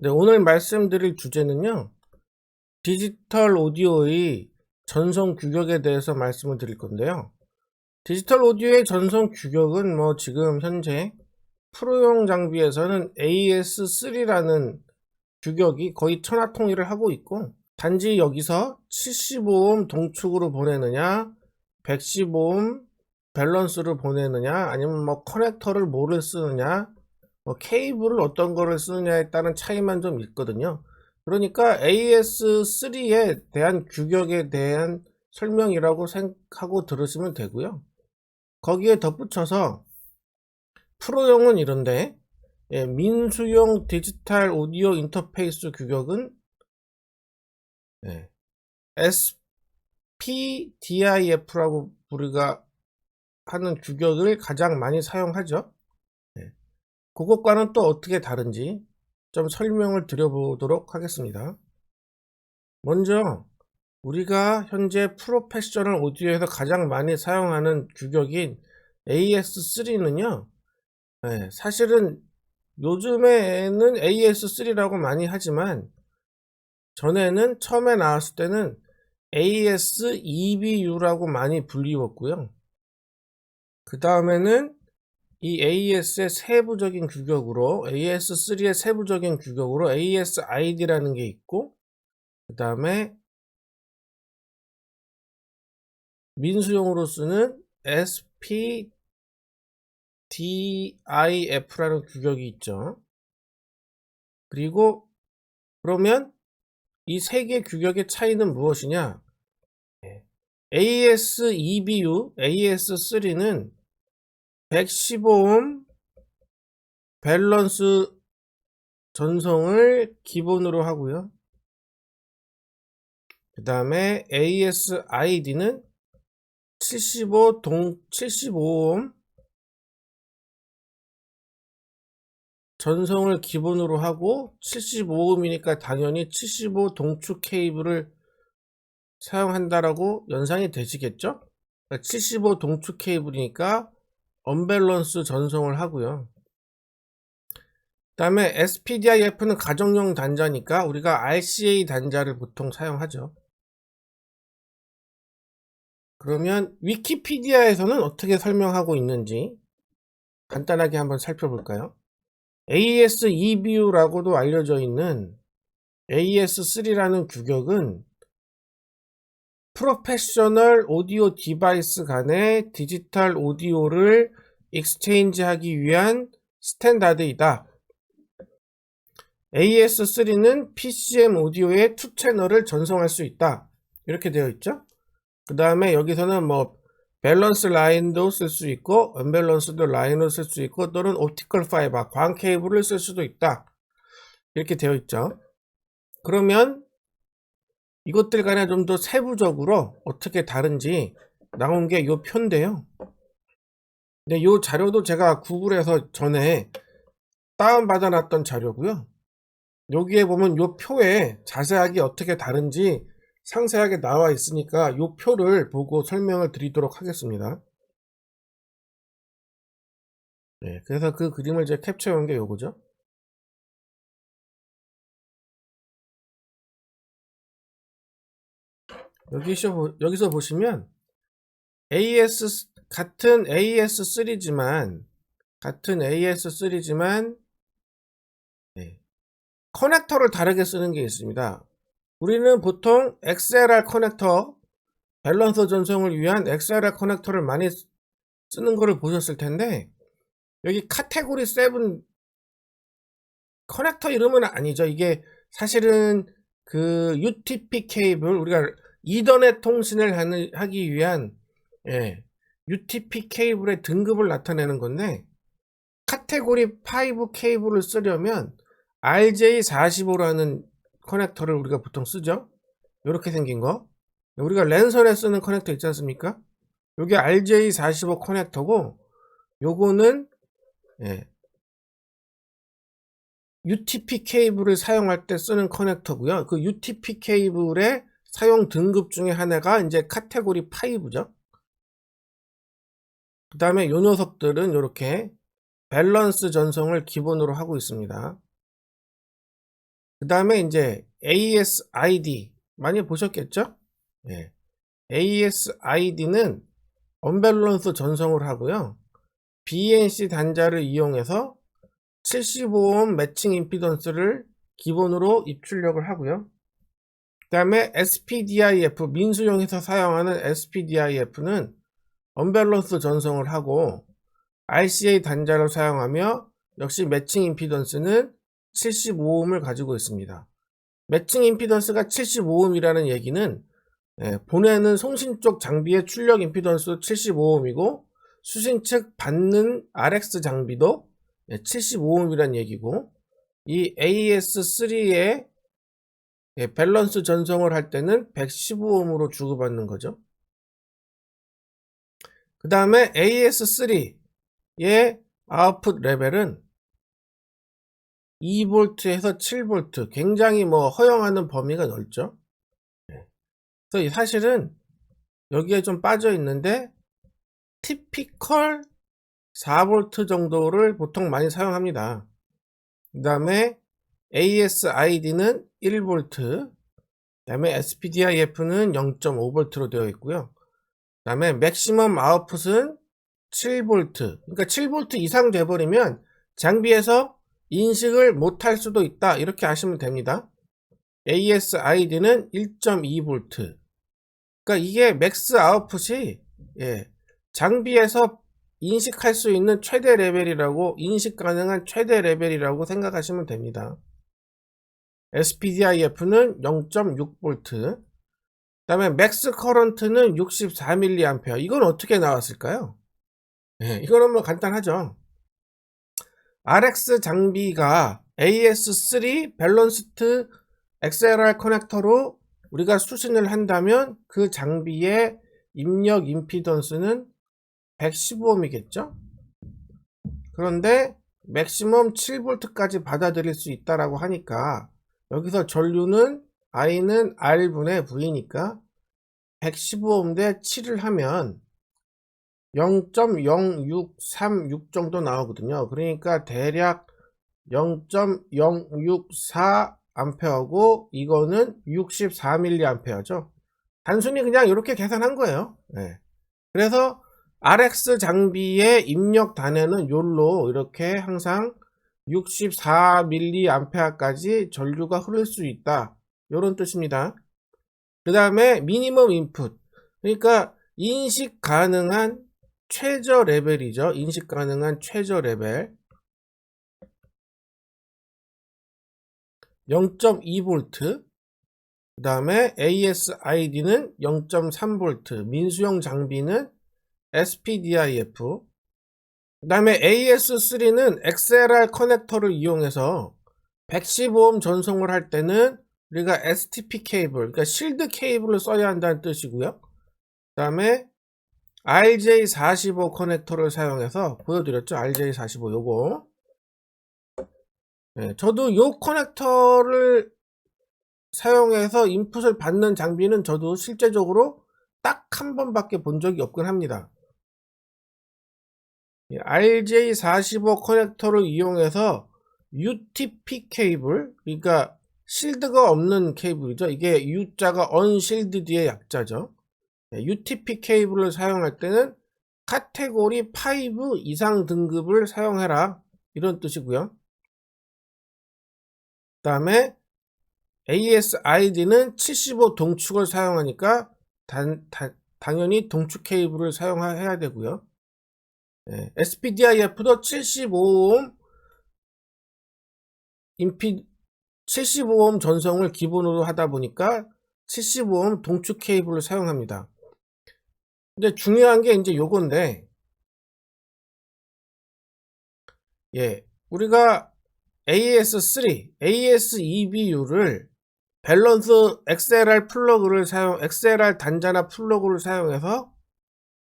네, 오늘 말씀드릴 주제는요, 디지털 오디오의 전송 규격에 대해서 말씀을 드릴 건데요. 디지털 오디오의 전송 규격은 지금 현재 프로용 장비에서는 AS3라는 규격이 거의 천하통일을 하고 있고, 단지 여기서 75옴 동축으로 보내느냐, 115옴 밸런스로 보내느냐, 아니면 커넥터를 뭐를 쓰느냐, 케이블을 어떤 거를 쓰느냐에 따른 차이만 좀 있거든요. 그러니까 AS3에 대한 규격에 대한 설명이라고 생각하고 들으시면 되고요. 거기에 덧붙여서 프로용은 이런데, 민수용 디지털 오디오 인터페이스 규격은 SPDIF라고 우리가 하는 규격을 가장 많이 사용하죠. 그것과는 또 어떻게 다른지 좀 설명을 드려보도록 하겠습니다. 먼저 우리가 현재 프로페셔널 오디오에서 가장 많이 사용하는 규격인 AS3는요, 사실은 요즘에는 AS3라고 많이 하지만 전에는 처음에 나왔을 때는 AS2BU라고 많이 불리웠고요. 그 다음에는 이 AS의 세부적인 규격으로 AS3의 세부적인 규격으로 ASID라는 게 있고, 그 다음에 민수용으로 쓰는 SPDIF라는 규격이 있죠. 그리고 그러면 이 세 개 규격의 차이는 무엇이냐? AS2BU, AS3는 115옴 밸런스 전송을 기본으로 하고요. 그 다음에 ASID는 75옴 전송을 기본으로 하고 75옴이니까 당연히 75 동축 케이블을 사용한다라고 연상이 되시겠죠? 75 동축 케이블이니까 언밸런스 전송을 하고요. 그 다음에 SPDIF는 가정용 단자니까 우리가 RCA 단자를 보통 사용하죠. 그러면 위키피디아에서는 어떻게 설명하고 있는지 간단하게 한번 살펴볼까요? AS2BU라고도 알려져 있는 AS3라는 규격은 프로페셔널 오디오 디바이스 간의 디지털 오디오를 익스체인지 하기 위한 스탠다드이다. AS3는 PCM 오디오의 2채널을 전송할 수 있다. 이렇게 되어 있죠. 그 다음에 여기서는 밸런스 라인도 쓸 수 있고 언밸런스드 라인을 쓸 수 있고 또는 옵티컬 파이버 광 케이블을 쓸 수도 있다. 이렇게 되어 있죠. 그러면 이것들 간에 좀 더 세부적으로 어떻게 다른지 나온 게 이 표인데요. 근데 이 자료도 제가 구글에서 전에 다운받아 놨던 자료고요. 여기에 보면 이 표에 자세하게 어떻게 다른지 상세하게 나와 있으니까 이 표를 보고 설명을 드리도록 하겠습니다. 그래서 그 그림을 제가 캡처해 온 게 요거죠. 여기서 보시면 같은 AS3지만 커넥터를 다르게 쓰는 게 있습니다. 우리는 보통 XLR 커넥터, 밸런서 전송을 위한 XLR 커넥터를 많이 쓰는 거를 보셨을 텐데, 여기 카테고리 7 커넥터 이름은 아니죠. 이게 사실은 그 UTP 케이블, 우리가 이더넷 통신을 하기 위한 UTP 케이블의 등급을 나타내는 건데, 카테고리 5 케이블을 쓰려면 RJ45라는 커넥터를 우리가 보통 쓰죠. 이렇게 생긴 거. 우리가 랜선에 쓰는 커넥터 있지 않습니까? 요게 RJ45 커넥터고, 요거는 UTP 케이블을 사용할 때 쓰는 커넥터고요. 그 UTP 케이블의 사용 등급 중에 하나가 이제 카테고리 5죠. 그 다음에 요 녀석들은 이렇게 밸런스 전송을 기본으로 하고 있습니다. 그 다음에 이제 ASID 많이 보셨겠죠? 예. ASID는 언밸런스 전송을 하고요. BNC 단자를 이용해서 75옴 매칭 임피던스를 기본으로 입출력을 하고요. 그 다음에 SPDIF, 민수용에서 사용하는 SPDIF는 언밸런스 전송을 하고 RCA 단자를 사용하며 역시 매칭 임피던스는 75옴을 가지고 있습니다. 매칭 임피던스가 75옴이라는 얘기는 보내는 송신 쪽 장비의 출력 임피던스도 75옴이고 수신 측 받는 RX 장비도 75옴이라는 얘기고, 이 AS3의 밸런스 전송을 할 때는 115옴으로 주고받는 거죠. 그 다음에 AS3의 아웃풋 레벨은 2V에서 7V, 굉장히 허용하는 범위가 넓죠. 그래서 사실은 여기에 좀 빠져 있는데 티피컬 4V 정도를 보통 많이 사용합니다. 그 다음에 ASID는 1V, 그 다음에 SPDIF는 0.5V로 되어 있고요. 그 다음에 맥시멈 아웃풋은 7V, 그러니까 7V 이상 돼버리면 장비에서 인식을 못할 수도 있다, 이렇게 아시면 됩니다. ASID는 1.2V, 그러니까 이게 맥스 아웃풋이 장비에서 인식할 수 있는 최대 레벨이라고, 인식 가능한 최대 레벨이라고 생각하시면 됩니다. SPDIF는 0.6V, 그 다음에 맥스 커런트는 64mA. 이건 어떻게 나왔을까요? 이거는 간단하죠. RX 장비가 AS3 밸런스드 XLR 커넥터로 우리가 수신을 한다면 그 장비의 입력 임피던스는 115옴이겠죠? 그런데 맥시멈 7V까지 받아들일 수 있다라고 하니까 여기서 전류는 I는 R분의 V니까 115옴 대 7을 하면 0.0636 정도 나오거든요. 그러니까 대략 0.064A고 이거는 64mA죠. 단순히 그냥 이렇게 계산한 거예요. 그래서 RX 장비의 입력 단에는 요로 이렇게 항상 64mA까지 전류가 흐를 수 있다, 요런 뜻입니다. 그 다음에 미니멈 인풋, 그러니까 인식 가능한 최저 레벨이죠. 인식 가능한 최저 레벨 0.2V, 그 다음에 ASID는 0.3V, 민수용 장비는 SPDIF, 그 다음에 AS3는 XLR 커넥터를 이용해서 115옴 전송을 할 때는 우리가 STP 케이블, 그러니까 실드 케이블을 써야 한다는 뜻이고요. 그 다음에 RJ45 커넥터를 사용해서 보여드렸죠. RJ45 요거. 저도 요 커넥터를 사용해서 인풋을 받는 장비는 저도 실제적으로 딱 한 번밖에 본 적이 없긴 합니다. RJ45 커넥터를 이용해서 UTP 케이블, 그러니까 실드가 없는 케이블이죠. 이게 U자가 unshielded의 약자죠. UTP 케이블을 사용할 때는 카테고리 5 이상 등급을 사용해라, 이런 뜻이고요. 그 다음에 ASID는 75 동축을 사용하니까 당연히 동축 케이블을 사용해야 되고요. SPDIF도 75옴 75옴 전송을 기본으로 하다 보니까 75옴 동축 케이블을 사용합니다. 근데 중요한 게 이제 요건데, 우리가 AS3, AS2BU를 밸런스 XLR 플러그를 XLR 단자나 플러그를 사용해서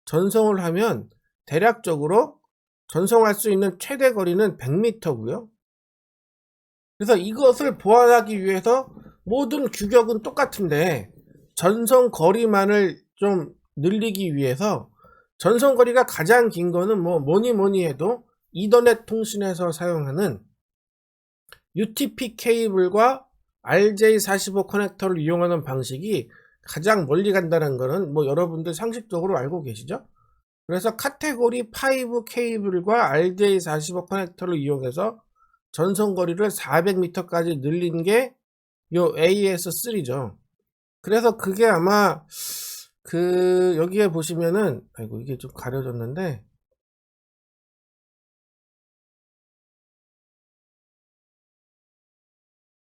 전송을 하면 대략적으로 전송할 수 있는 최대 거리는 100m고요. 그래서 이것을 보완하기 위해서 모든 규격은 똑같은데 전송 거리만을 좀 늘리기 위해서 전송 거리가 가장 긴 거는 뭐니 해도 이더넷 통신에서 사용하는 UTP 케이블과 RJ45 커넥터를 이용하는 방식이 가장 멀리 간다는 거는 뭐 여러분들 상식적으로 알고 계시죠? 그래서 카테고리 5 케이블과 RJ45 커넥터를 이용해서 전송거리를 400m까지 늘린 게 요 AES3죠. 그래서 그게 아마 여기에 보시면은, 아이고 이게 좀 가려졌는데,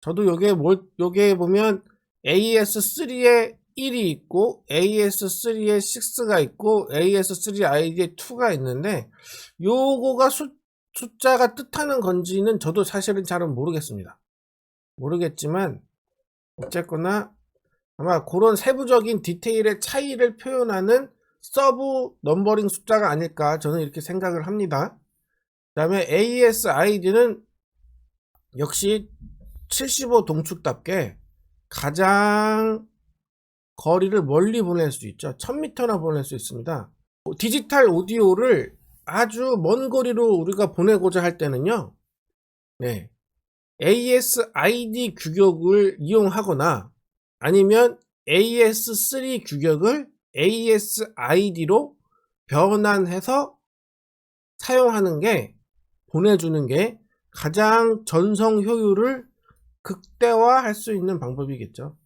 저도 요게 보면 AES3에 1이 있고 AES3에 6가 있고 AES3ID에 2가 있는데, 요거가 숫자가 뜻하는 건지는 저도 사실은 잘은 모르겠지만 어쨌거나 아마 그런 세부적인 디테일의 차이를 표현하는 서브 넘버링 숫자가 아닐까 저는 이렇게 생각을 합니다. 그 다음에 AES-ID는 역시 75 동축답게 가장 거리를 멀리 보낼 수 있죠. 1000m나 보낼 수 있습니다. 디지털 오디오를 아주 먼 거리로 우리가 보내고자 할 때는요, 네, AES-ID 규격을 이용하거나 아니면 AES3 규격을 AES-ID로 변환해서 사용하는 게, 보내주는 게 가장 전송 효율을 극대화할 수 있는 방법이겠죠.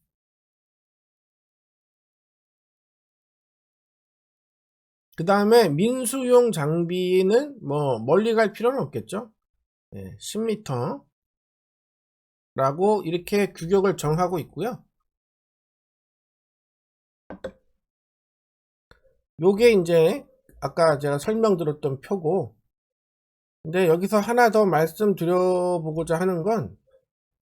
그 다음에 민수용 장비는 뭐 멀리 갈 필요는 없겠죠. 10m 라고 이렇게 규격을 정하고 있고요. 요게 이제 아까 제가 설명드렸던 표고, 근데 여기서 하나 더 말씀드려보고자 하는 건,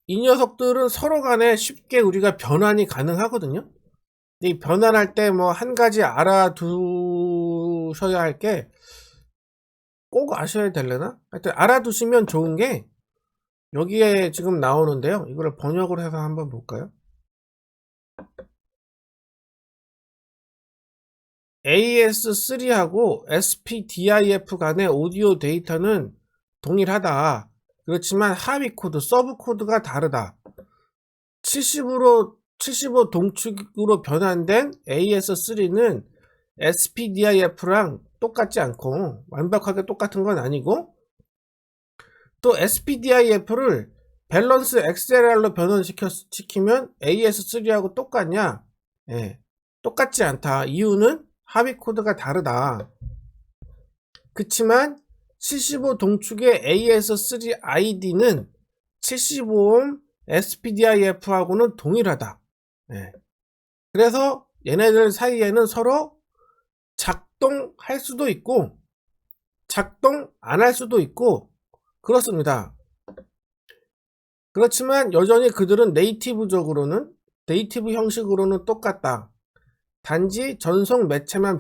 이 녀석들은 서로 간에 쉽게 우리가 변환이 가능하거든요. 이 변환할 때 뭐 한 가지 알아두셔야 할 게, 꼭 아셔야 되려나? 하여튼 알아두시면 좋은 게 여기에 지금 나오는데요. 이거를 번역을 해서 한번 볼까요? AES3하고 SPDIF 간의 오디오 데이터는 동일하다. 그렇지만 하위 코드, 서브 코드가 다르다. 75 동축으로 변환된 AES3는 SPDIF랑 똑같지 않고, 완벽하게 똑같은 건 아니고, 또 SPDIF를 밸런스 XLR로 변환시키면 AES3하고 똑같냐? 똑같지 않다. 이유는 하위 코드가 다르다. 그치만 75 동축의 AES3ID는 75옴 SPDIF하고는 동일하다. 그래서 얘네들 사이에는 서로 작동할 수도 있고 작동 안 할 수도 있고 그렇습니다. 그렇지만 여전히 그들은 네이티브 형식으로는 똑같다. 단지 전송 매체만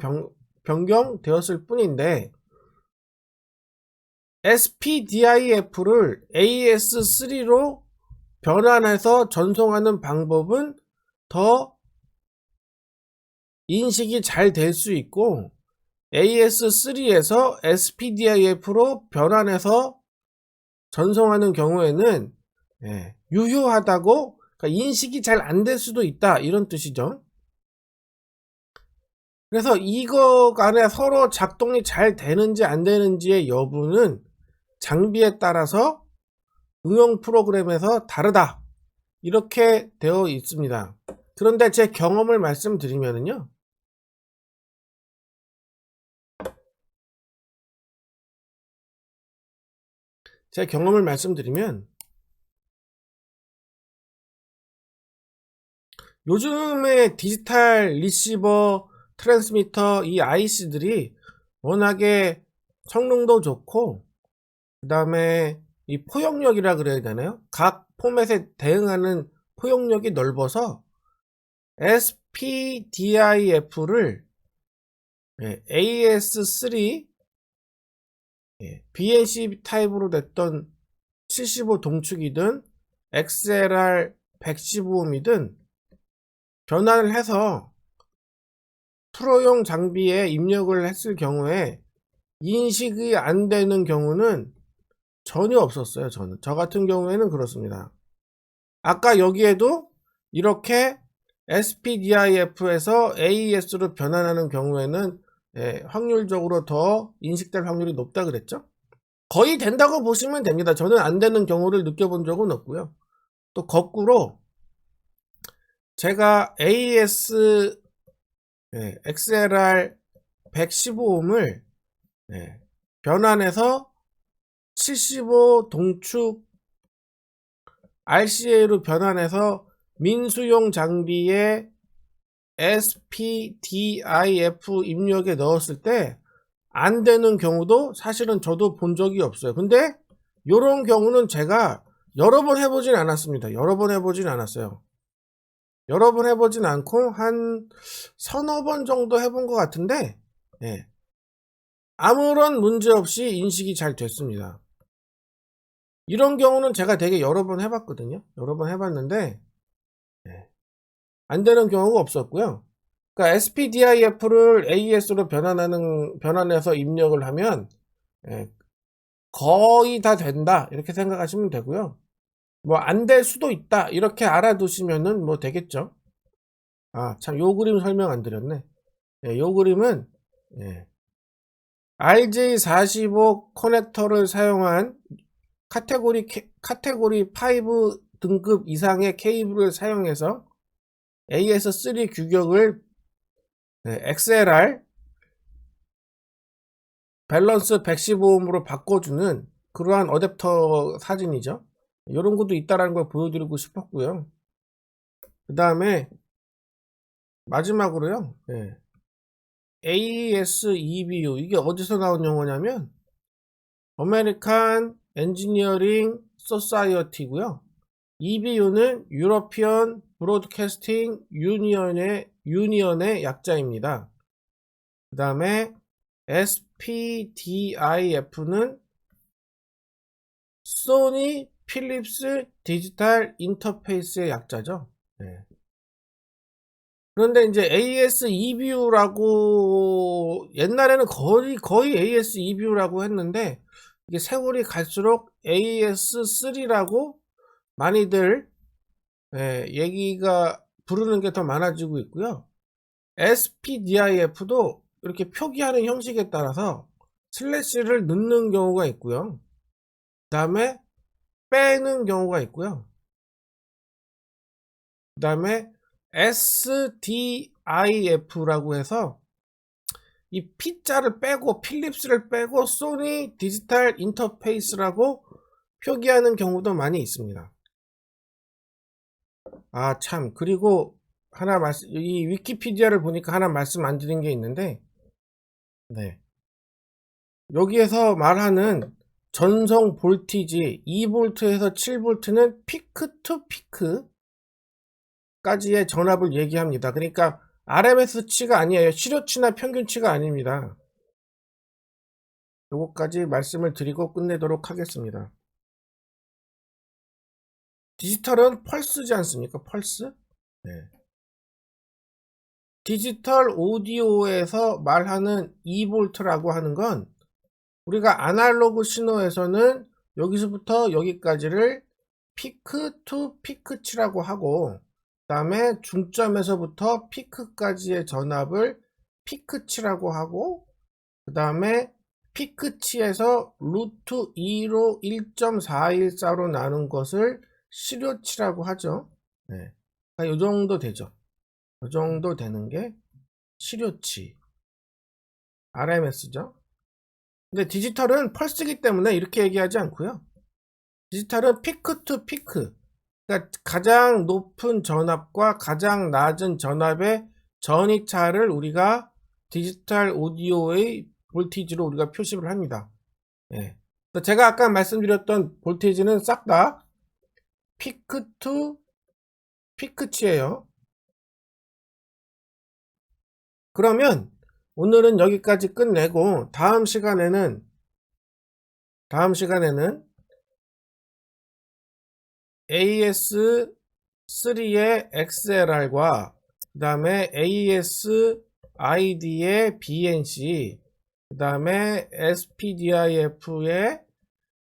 변경되었을 뿐인데, SPDIF를 AES3로 변환해서 전송하는 방법은 더 인식이 잘 될 수 있고, AES3에서 SPDIF로 변환해서 전송하는 경우에는 유효하다고, 그러니까 인식이 잘 안 될 수도 있다, 이런 뜻이죠. 그래서 이거 간에 서로 작동이 잘 되는지 안 되는지의 여부는 장비에 따라서 응용 프로그램에서 다르다, 이렇게 되어 있습니다. 그런데 제 경험을 말씀드리면요, 요즘에 디지털 리시버, 트랜스미터, 이 IC들이 워낙에 성능도 좋고, 그 다음에 이 포용력이라 그래야 되나요? 각 포맷에 대응하는 포용력이 넓어서 SPDIF를 AES3 BNC 타입으로 됐던 75 동축이든 XLR 115음이든 변환을 해서 프로용 장비에 입력을 했을 경우에 인식이 안 되는 경우는 전혀 없었어요. 저 같은 경우에는 그렇습니다. 아까 여기에도 이렇게 SPDIF에서 AES로 변환하는 경우에는 확률적으로 더 인식될 확률이 높다 그랬죠? 거의 된다고 보시면 됩니다. 저는 안 되는 경우를 느껴본 적은 없고요. 또 거꾸로 제가 AES XLR 115ohm을 변환해서 75 동축 RCA로 변환해서 민수용 장비에 SPDIF 입력에 넣었을 때 안 되는 경우도 사실은 저도 본 적이 없어요. 근데 이런 경우는 제가 여러 번 해보진 않았습니다. 여러 번 해보진 않았어요. 여러 번 해보진 않고 한 서너 번 정도 해본 것 같은데 아무런 문제 없이 인식이 잘 됐습니다. 이런 경우는 제가 되게 여러 번 해봤거든요. 여러 번 해봤는데 안 되는 경우가 없었고요. 그러니까 SPDIF를 AES로 변환해서 입력을 하면 거의 다 된다 이렇게 생각하시면 되고요. 뭐 안 될 수도 있다 이렇게 알아두시면은 뭐 되겠죠. 아 참 요 그림 설명 안 드렸네. 요 그림은 RJ45 커넥터를 사용한 카테고리 5 등급 이상의 케이블을 사용해서 AS3 규격을 XLR 밸런스 115ohm으로 바꿔주는 그러한 어댑터 사진이죠. 이런 것도 있다라는 걸 보여드리고 싶었고요. 그 다음에 마지막으로요. AES EBU 이게 어디서 나온 용어냐면 아메리칸 엔지니어링 소사이어티고요. EBU는 유러피언 브로드캐스팅 유니언의 약자입니다. 그 다음에 SPDIF는 소니 필립스 디지털 인터페이스의 약자죠. 그런데 이제 AS EBU라고 옛날에는 거의 AS EBU라고 했는데 이게 세월이 갈수록 AS3라고 많이들 얘기가 부르는 게 더 많아지고 있고요. SPDIF도 이렇게 표기하는 형식에 따라서 슬래시를 넣는 경우가 있고요. 그 다음에 빼는 경우가 있고요. 그 다음에 SDIF라고 해서 이 P자를 빼고 필립스를 빼고 소니 디지털 인터페이스라고 표기하는 경우도 많이 있습니다. 아 참 그리고 하나 이 위키피디아를 보니까 하나 말씀 안 드린 게 있는데 여기에서 말하는 전송 볼티지 2V에서 7V는 피크 투 피크까지의 전압을 얘기합니다. 그러니까 RMS치가 아니에요. 실효치나 평균치가 아닙니다. 요거까지 말씀을 드리고 끝내도록 하겠습니다. 디지털은 펄스지 않습니까? 펄스? 디지털 오디오에서 말하는 2V라고 하는 건 우리가 아날로그 신호에서는 여기서부터 여기까지를 피크 투 피크치라고 하고 그 다음에 중점에서부터 피크까지의 전압을 피크치라고 하고 그 다음에 피크치에서 루트 2로 1.414로 나눈 것을 실효치라고 하죠. 이 정도 되죠. 이 정도 되는 게 실효치 RMS죠. 근데 디지털은 펄스이기 때문에 이렇게 얘기하지 않고요. 디지털은 피크 투 피크, 그러니까 가장 높은 전압과 가장 낮은 전압의 전이차를 우리가 디지털 오디오의 볼티지로 우리가 표시를 합니다. 제가 아까 말씀드렸던 볼티지는 싹 다 피크 투 피크치예요. 그러면 오늘은 여기까지 끝내고 다음 시간에는 AES3의 XLR과 그 다음에 AES-ID의 BNC 그 다음에 SPDIF의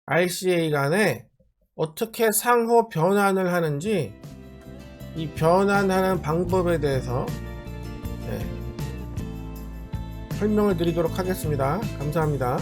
RCA 간의 어떻게 상호 변환을 하는지 이 변환하는 방법에 대해서 설명을 드리도록 하겠습니다. 감사합니다.